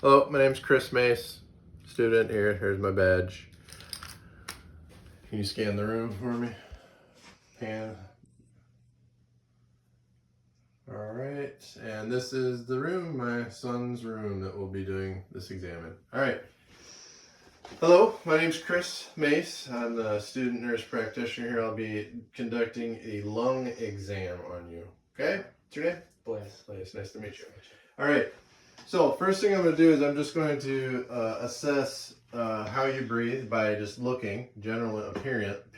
Hello, my name's Chris Mace, student here. Here's my badge. Can you scan the room for me? Pan. All right, and this is the room, my son's room that we'll be doing this exam in. All right. Hello, my name's Chris Mace. I'm the student nurse practitioner here. I'll be conducting a lung exam on you. Okay? What's your name? Blaze. Blaze. Nice to meet you. All right. So first thing I'm going to do is I'm just going to assess how you breathe by just looking, general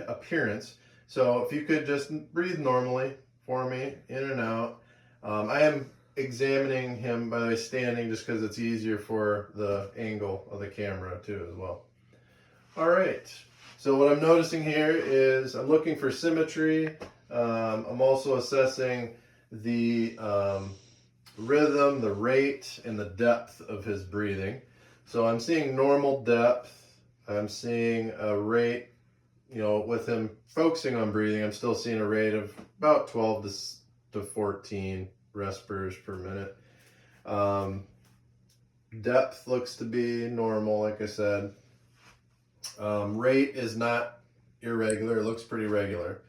appearance. So if you could just breathe normally for me, in and out. I am examining him, by the way, standing just because it's easier for the angle of the camera too as well. All right. So what I'm noticing here is I'm looking for symmetry. I'm also assessing the rhythm, the rate, and the depth of his breathing. So I'm seeing normal depth. I'm seeing a rate, with him focusing on breathing, I'm still seeing a rate of about 12 to 14 respirators per minute. Depth looks to be normal, like I said. Rate is not irregular. It looks pretty regular.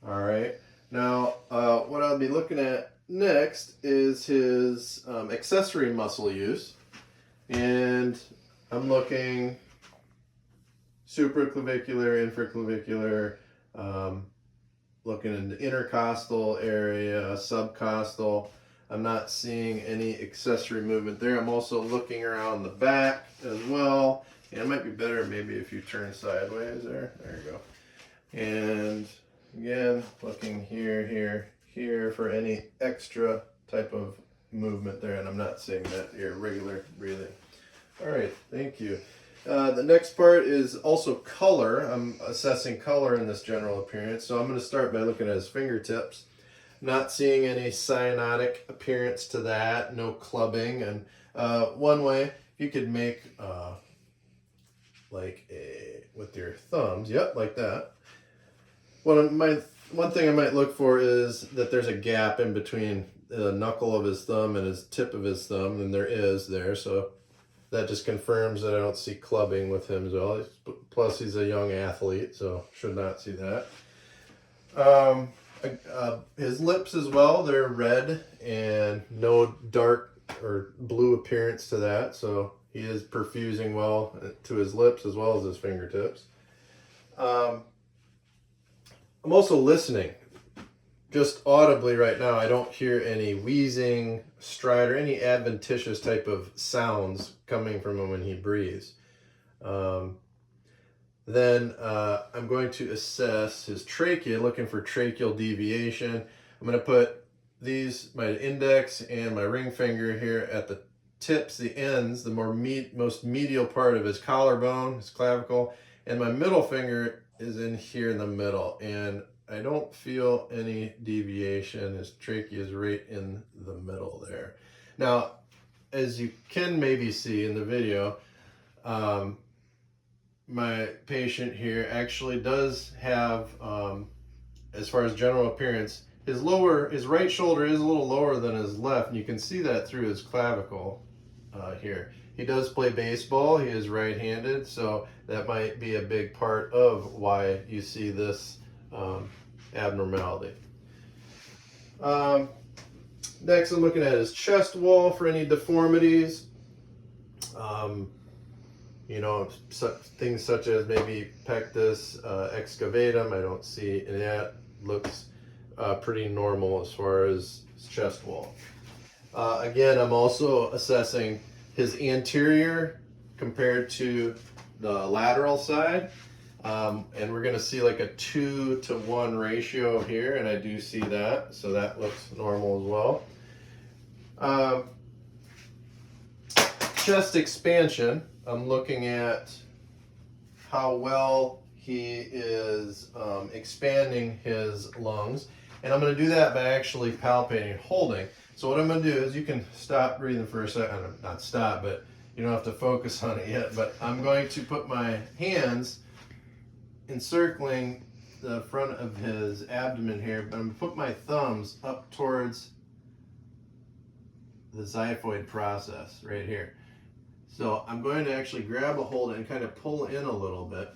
All right. Now, what I'll be looking at next is his accessory muscle use. And I'm looking supraclavicular, infraclavicular, looking in the intercostal area, subcostal. I'm not seeing any accessory movement there. I'm also looking around the back as well. And it might be better maybe if you turn sideways there. There you go. And again, looking here for any extra type of movement there, and I'm not seeing that irregular breathing. All right, thank you. The next part is also color. I'm assessing color in this general appearance, so I'm going to start by looking at his fingertips. Not seeing any cyanotic appearance to that, no clubbing, and one way, if you could make with your thumbs, yep, like that. One thing I might look for is that there's a gap in between the knuckle of his thumb and his tip of his thumb, and there is there, so that just confirms that I don't see clubbing with him as well. Plus, he's a young athlete, so should not see that. His lips as well, they're red and no dark or blue appearance to that, so he is perfusing well to his lips as well as his fingertips. I'm also listening. Just audibly right now, I don't hear any wheezing, stridor, any adventitious type of sounds coming from him when he breathes. Then I'm going to assess his trachea, looking for tracheal deviation. I'm going to put my index and my ring finger here at the tips, the ends, the most medial part of his collarbone, his clavicle, and my middle finger is in here in the middle, and I don't feel any deviation. His trachea is right in the middle there. Now, as you can maybe see in the video, my patient here actually does have, as far as general appearance, his right shoulder is a little lower than his left, and you can see that through his clavicle here. He does play baseball. He is right-handed, so that might be a big part of why you see this abnormality. Next, I'm looking at his chest wall for any deformities. Things such as maybe pectus excavatum. I don't see any of that. Looks pretty normal as far as his chest wall. Again, I'm also assessing his anterior compared to the lateral side. And we're going to see like a 2-to-1 ratio here, and I do see that, so that looks normal as well. Chest expansion, I'm looking at how well he is expanding his lungs, and I'm going to do that by actually palpating and holding. So what I'm going to do is, you can stop breathing for a second, not stop, but you don't have to focus on it yet, but I'm going to put my hands encircling the front of his abdomen here, but I'm going to put my thumbs up towards the xiphoid process right here. So I'm going to actually grab a hold and kind of pull in a little bit.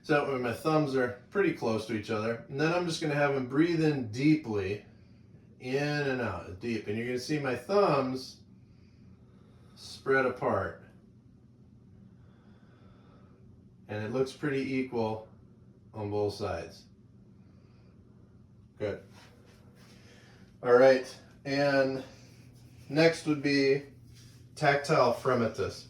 So that way my thumbs are pretty close to each other. And then I'm just going to have him breathe in deeply, in and out, deep. And you're going to see my thumbs spread apart. And it looks pretty equal on both sides. Good. All right, and next would be tactile fremitus.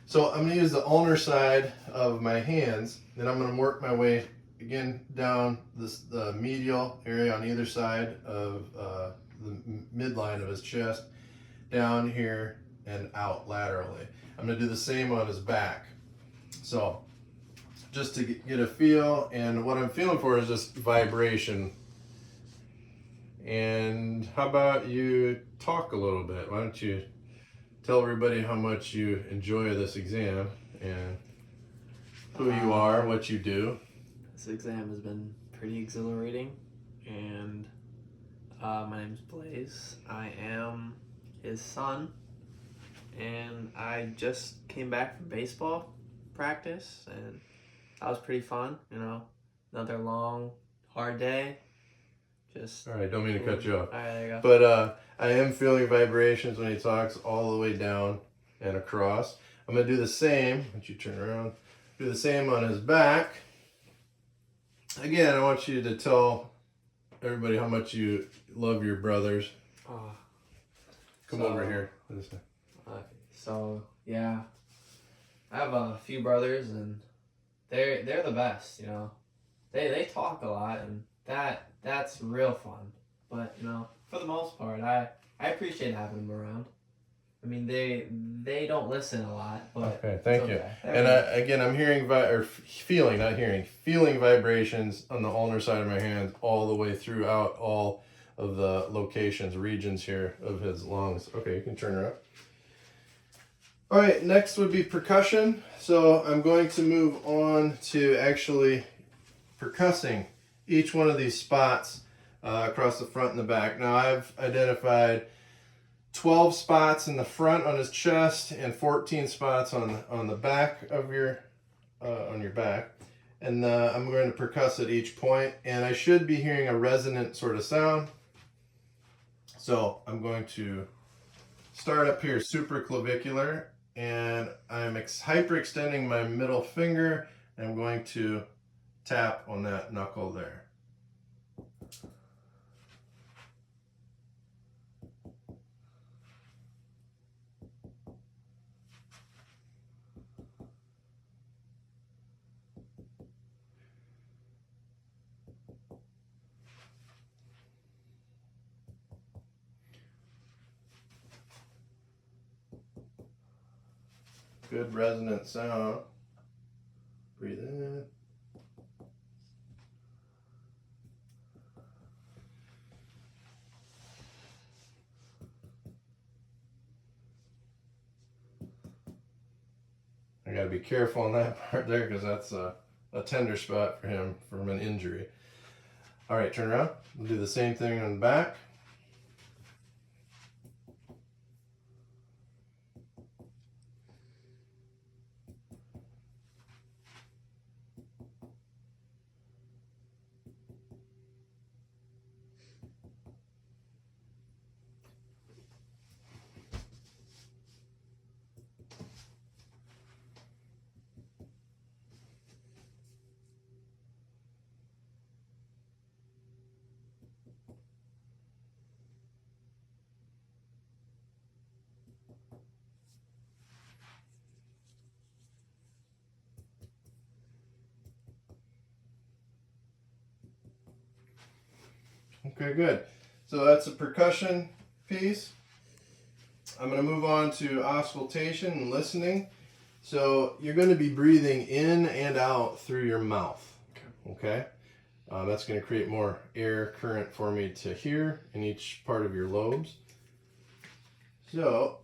So I'm going to use the ulnar side of my hands, and I'm going to work my way again down the medial area on either side of the midline of his chest, down here and out laterally. I'm going to do the same on his back. So just to get a feel, and what I'm feeling for is just vibration. And how about you talk a little bit? Why don't you tell everybody how much you enjoy this exam and who you are, what you do. This exam has been pretty exhilarating, and my name's Blaze. I am his son, and I just came back from baseball practice, and that was pretty fun. You know, another long, hard day. Just all right, don't mean to cut you off. All right, there you go. But I am feeling vibrations when he talks all the way down and across. I'm going to do the same. Why don't you turn around? Do the same on his back. Again, I want you to tell everybody how much you love your brothers. Come over here. So yeah, I have a few brothers, and they're the best. You know, they talk a lot, and that's real fun. But you know, for the most part, I appreciate having them around. I mean, they don't listen a lot, but okay, thank you. Okay. And again, I'm hearing feeling vibrations on the ulnar side of my hands all the way throughout all of the regions here of his lungs. Okay, you can turn around. All right, next would be percussion. So I'm going to move on to actually percussing each one of these spots across the front and the back. Now I've identified 12 spots in the front on his chest and 14 spots on the back of your on your back, and I'm going to percuss at each point, and I should be hearing a resonant sort of sound. So I'm going to start up here, supraclavicular, and I'm hyperextending my middle finger, and I'm going to tap on that knuckle there. Good resonant sound. Breathe in. I gotta be careful on that part there because that's a tender spot for him from an injury. All right, turn around. We'll do the same thing on the back. Okay, good. So that's a percussion piece. I'm going to move on to auscultation and listening. So you're going to be breathing in and out through your mouth. Okay? That's going to create more air current for me to hear in each part of your lobes. So,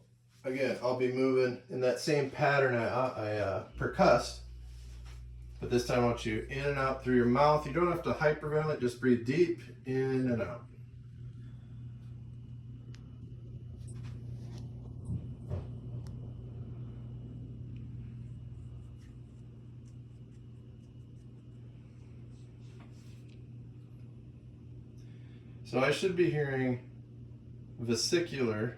again, I'll be moving in that same pattern I percussed. But this time I want you in and out through your mouth. You don't have to hyperventilate, just breathe deep in and out. So I should be hearing vesicular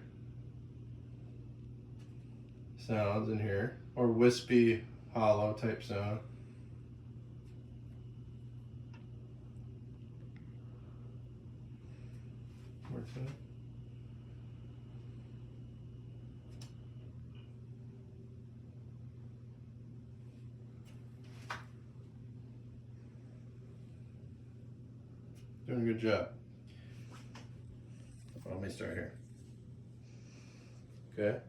sounds in here, or wispy, hollow type sound. More time. Doing a good job. Let me start here. Okay.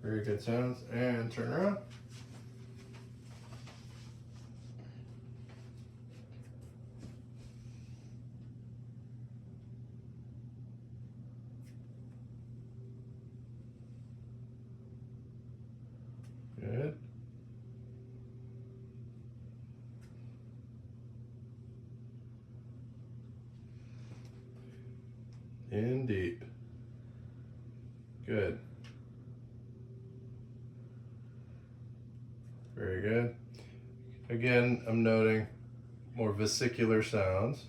Very good sounds. And turn around. Good. In deep. Good. Very good. Again, I'm noting more vesicular sounds.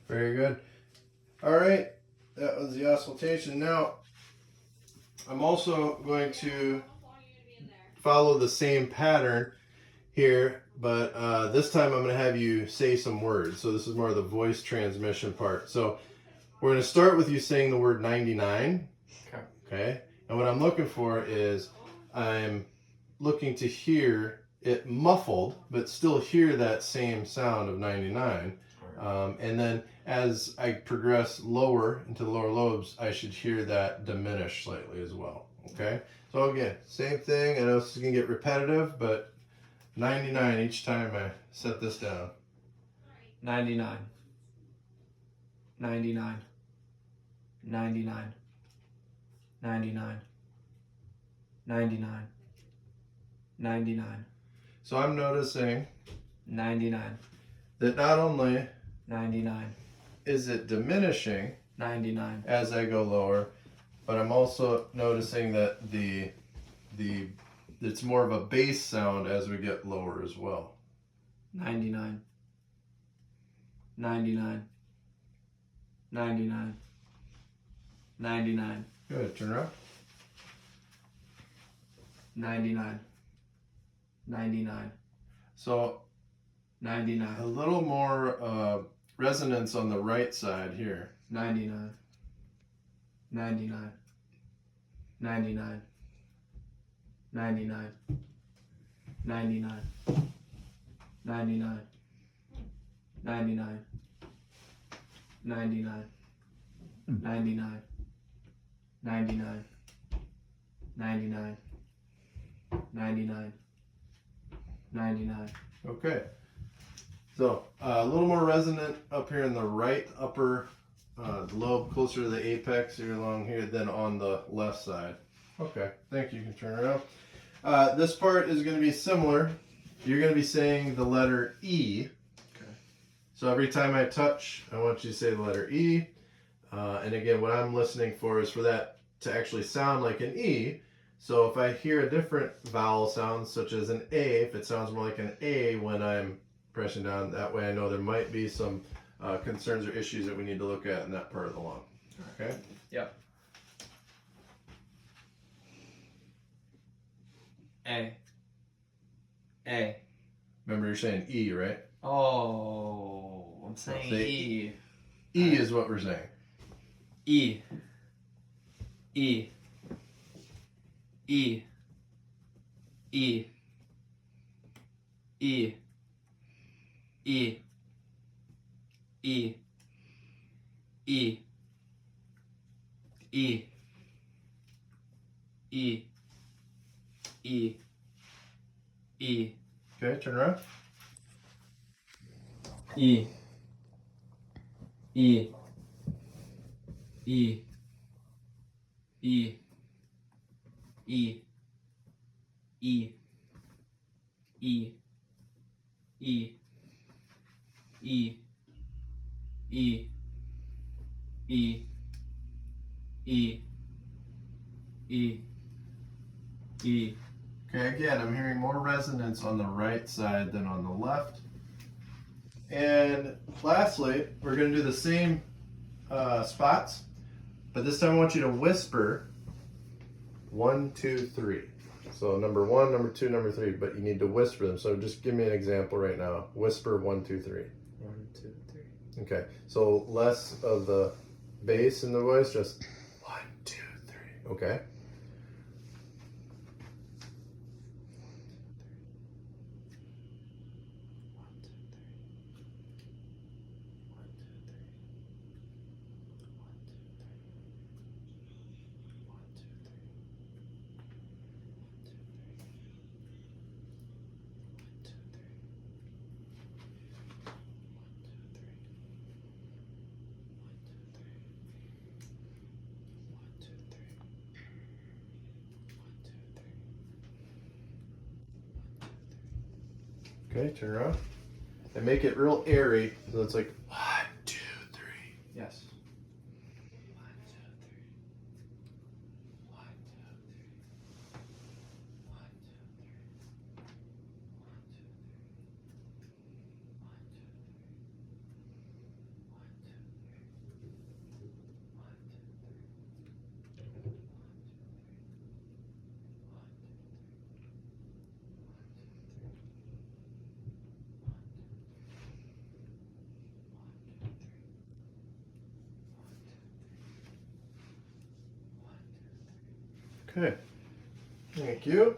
Very good. All right, that was the auscultation. Now, I'm also going to follow the same pattern here, but this time I'm going to have you say some words. So this is more of the voice transmission part. So we're going to start with you saying the word 99. Okay. And what I'm looking for is I'm looking to hear it muffled, but still hear that same sound of 99. And then as I progress lower into the lower lobes, I should hear that diminish slightly as well. Okay. So again, same thing. I know this is going to get repetitive, but 99 each time I set this down. 99. 99. 99. 99. 99. 99. So I'm noticing 99. that not only 99. is it diminishing 99. as I go lower, but I'm also noticing that it's more of a bass sound as we get lower as well. 99. 99. 99. 99. Good. Turn around. 99. 99. So 99. a little more resonance on the right side here. 99. 99. 99. 99. 99. 99. 99. 99. 99. 99. 99. 99. 99. Okay. So a little more resonant up here in the right upper lobe, closer to the apex here along here than on the left side. Okay, thank you. You can turn around. This part is going to be similar. You're going to be saying the letter E. Okay. So every time I touch, I want you to say the letter E. And again, what I'm listening for is for that to actually sound like an E. So if I hear a different vowel sound, such as an A, if it sounds more like an A when I'm pressing down, that way I know there might be some concerns or issues that we need to look at in that part of the lung. Okay? Yep. A. A. Remember, you're saying E, right? Oh, I'm saying Say E. E is what we're saying. E. E. E. E. E. E. E. E. E. E. E. E. Okay, turn around. E. E. E. E. E. E. E. E. E. E. E. E. E. E. Okay, again, I'm hearing more resonance on the right side than on the left. And lastly, we're going to do the same spots, but this time I want you to whisper 1, 2, 3. So number 1, number 2, number 3, but you need to whisper them. So just give me an example right now. Whisper 1, 2, 3. 1, 2, 3. Okay, so less of the bass in the voice, just 1, 2, 3. Okay. Okay, turn around. And make it real airy, so it's like 1, 2, 3. Yes. Okay. Thank you.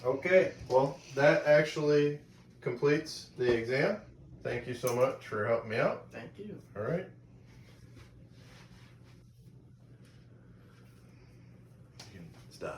Okay, well, that actually completes the exam. Thank you so much for helping me out. Thank you. All right.